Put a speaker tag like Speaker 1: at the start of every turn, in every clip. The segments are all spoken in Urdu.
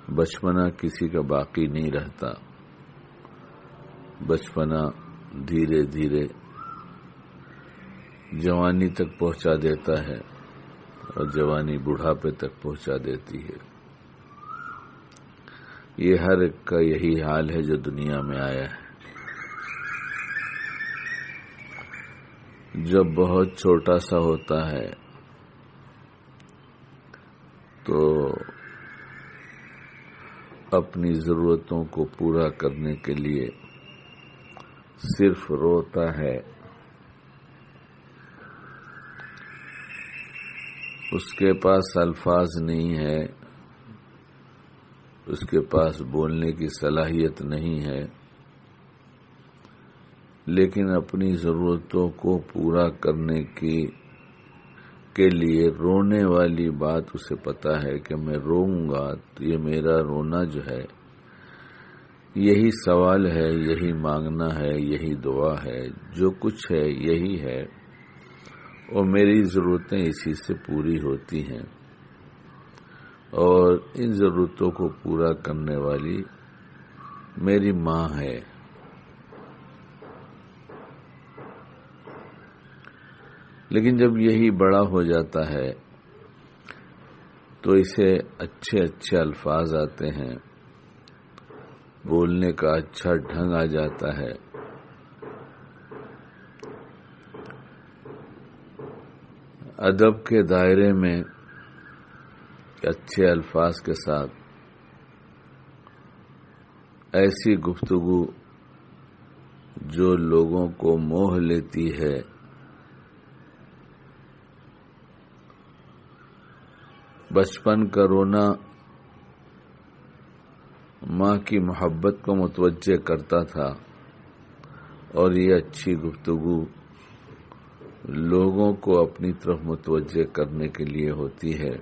Speaker 1: بچپنا کسی کا باقی نہیں رہتا. بچپنا دھیرے دھیرے جوانی تک پہنچا دیتا ہے اور جوانی بڑھاپے تک پہنچا دیتی ہے. یہ ہر ایک کا یہی حال ہے جو دنیا میں آیا ہے. جب بہت چھوٹا سا ہوتا ہے تو اپنی ضرورتوں کو پورا کرنے کے لیے صرف روتا ہے. اس کے پاس الفاظ نہیں ہے، اس کے پاس بولنے کی صلاحیت نہیں ہے، لیکن اپنی ضرورتوں کو پورا کرنے کے لیے رونے والی بات اسے پتا ہے کہ میں روؤں گا تو یہ میرا رونا جو ہے یہی سوال ہے، یہی مانگنا ہے، یہی دعا ہے، جو کچھ ہے یہی ہے اور میری ضرورتیں اسی سے پوری ہوتی ہیں. اور ان ضرورتوں کو پورا کرنے والی میری ماں ہے. لیکن جب یہی بڑا ہو جاتا ہے تو اسے اچھے اچھے الفاظ آتے ہیں، بولنے کا اچھا ڈھنگ آ جاتا ہے. ادب کے دائرے میں اچھے الفاظ کے ساتھ ایسی گفتگو جو لوگوں کو موہ لیتی ہے، بچپن کا رونا ماں کی محبت کو متوجہ کرتا تھا اور یہ اچھی گفتگو لوگوں کو اپنی طرف متوجہ کرنے کے لیے ہوتی ہے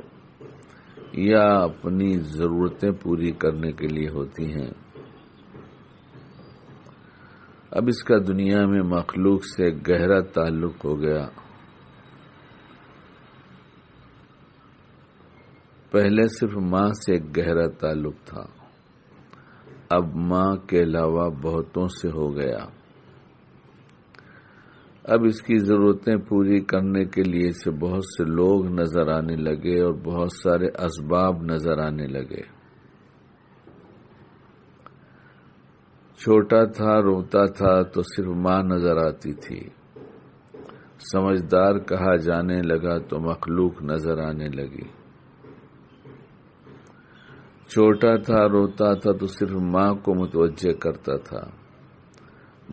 Speaker 1: یا اپنی ضرورتیں پوری کرنے کے لیے ہوتی ہیں. اب اس کا دنیا میں مخلوق سے گہرا تعلق ہو گیا. پہلے صرف ماں سے ایک گہرا تعلق تھا، اب ماں کے علاوہ بہتوں سے ہو گیا. اب اس کی ضرورتیں پوری کرنے کے لیے اسے بہت سے لوگ نظر آنے لگے اور بہت سارے اسباب نظر آنے لگے. چھوٹا تھا، روتا تھا تو صرف ماں نظر آتی تھی. سمجھدار کہا جانے لگا تو مخلوق نظر آنے لگی. چھوٹا تھا، روتا تھا تو صرف ماں کو متوجہ کرتا تھا.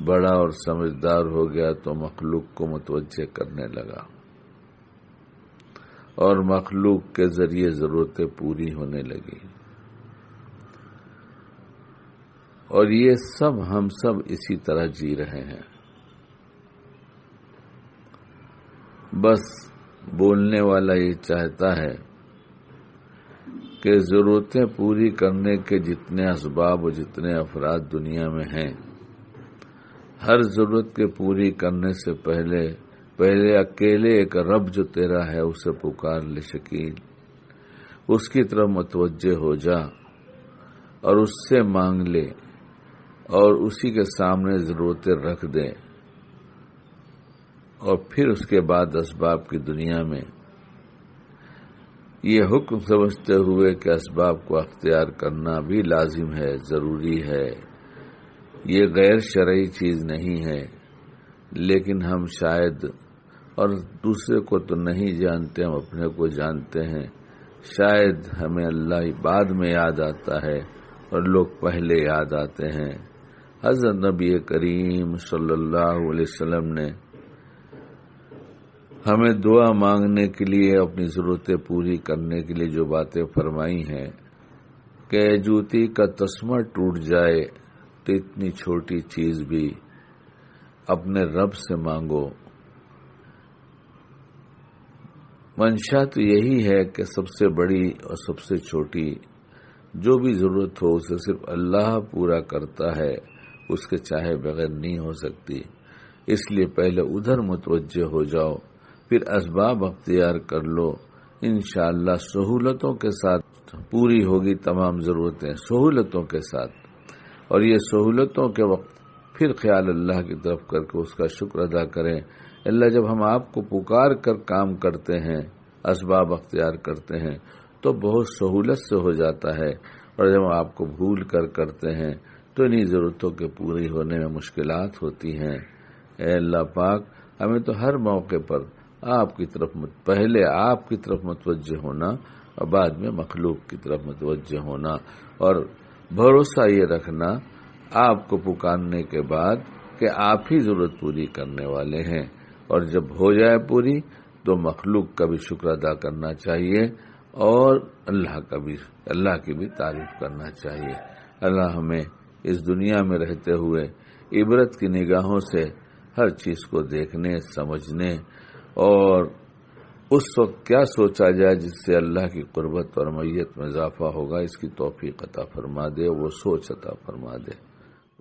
Speaker 1: بڑا اور سمجھدار ہو گیا تو مخلوق کو متوجہ کرنے لگا اور مخلوق کے ذریعے ضرورتیں پوری ہونے لگی. اور یہ ہم سب اسی طرح جی رہے ہیں. بس بولنے والا یہ چاہتا ہے کہ ضرورتیں پوری کرنے کے جتنے اسباب اور جتنے افراد دنیا میں ہیں، ہر ضرورت کے پوری کرنے سے پہلے اکیلے ایک رب جو تیرا ہے اسے پکار لے شکیل، اس کی طرف متوجہ ہو جا اور اس سے مانگ لے اور اسی کے سامنے ضرورتیں رکھ دے. اور پھر اس کے بعد اسباب کی دنیا میں یہ حکم سمجھتے ہوئے کہ اسباب کو اختیار کرنا بھی لازم ہے، ضروری ہے، یہ غیر شرعی چیز نہیں ہے. لیکن ہم شاید، اور دوسرے کو تو نہیں جانتے، ہم اپنے کو جانتے ہیں، شاید ہمیں اللہ بعد میں یاد آتا ہے اور لوگ پہلے یاد آتے ہیں. حضرت نبی کریم صلی اللہ علیہ وسلم نے ہمیں دعا مانگنے کے لیے، اپنی ضرورتیں پوری کرنے کے لیے جو باتیں فرمائی ہیں کہ جوتی کا تسمہ ٹوٹ جائے تو اتنی چھوٹی چیز بھی اپنے رب سے مانگو. منشا تو یہی ہے کہ سب سے بڑی اور سب سے چھوٹی جو بھی ضرورت ہو اسے صرف اللہ پورا کرتا ہے، اس کے چاہے بغیر نہیں ہو سکتی. اس لیے پہلے ادھر متوجہ ہو جاؤ، پھر اسباب اختیار کر لو. انشاءاللہ سہولتوں کے ساتھ پوری ہوگی تمام ضرورتیں، سہولتوں کے ساتھ. اور یہ سہولتوں کے وقت پھر خیال اللہ کی طرف کر کے اس کا شکر ادا کریں. اللہ جب ہم آپ کو پکار کر کام کرتے ہیں، اسباب اختیار کرتے ہیں تو بہت سہولت سے ہو جاتا ہے، اور جب ہم آپ کو بھول کر کرتے ہیں تو انہیں ضرورتوں کے پوری ہونے میں مشکلات ہوتی ہیں. اے اللہ پاک، ہمیں تو ہر موقع پر آپ کی طرف پہلے آپ کی طرف متوجہ ہونا اور بعد میں مخلوق کی طرف متوجہ ہونا، اور بھروسہ یہ رکھنا آپ کو پکارنے کے بعد کہ آپ ہی ضرورت پوری کرنے والے ہیں. اور جب ہو جائے پوری تو مخلوق کا بھی شکر ادا کرنا چاہیے اور اللہ کی بھی تعریف کرنا چاہیے. اللہ ہمیں اس دنیا میں رہتے ہوئے عبرت کی نگاہوں سے ہر چیز کو دیکھنے، سمجھنے اور اس وقت کیا سوچا جائے جس سے اللہ کی قربت اور معیت میں اضافہ ہوگا، اس کی توفیق عطا فرما دے، وہ سوچ عطا فرما دے.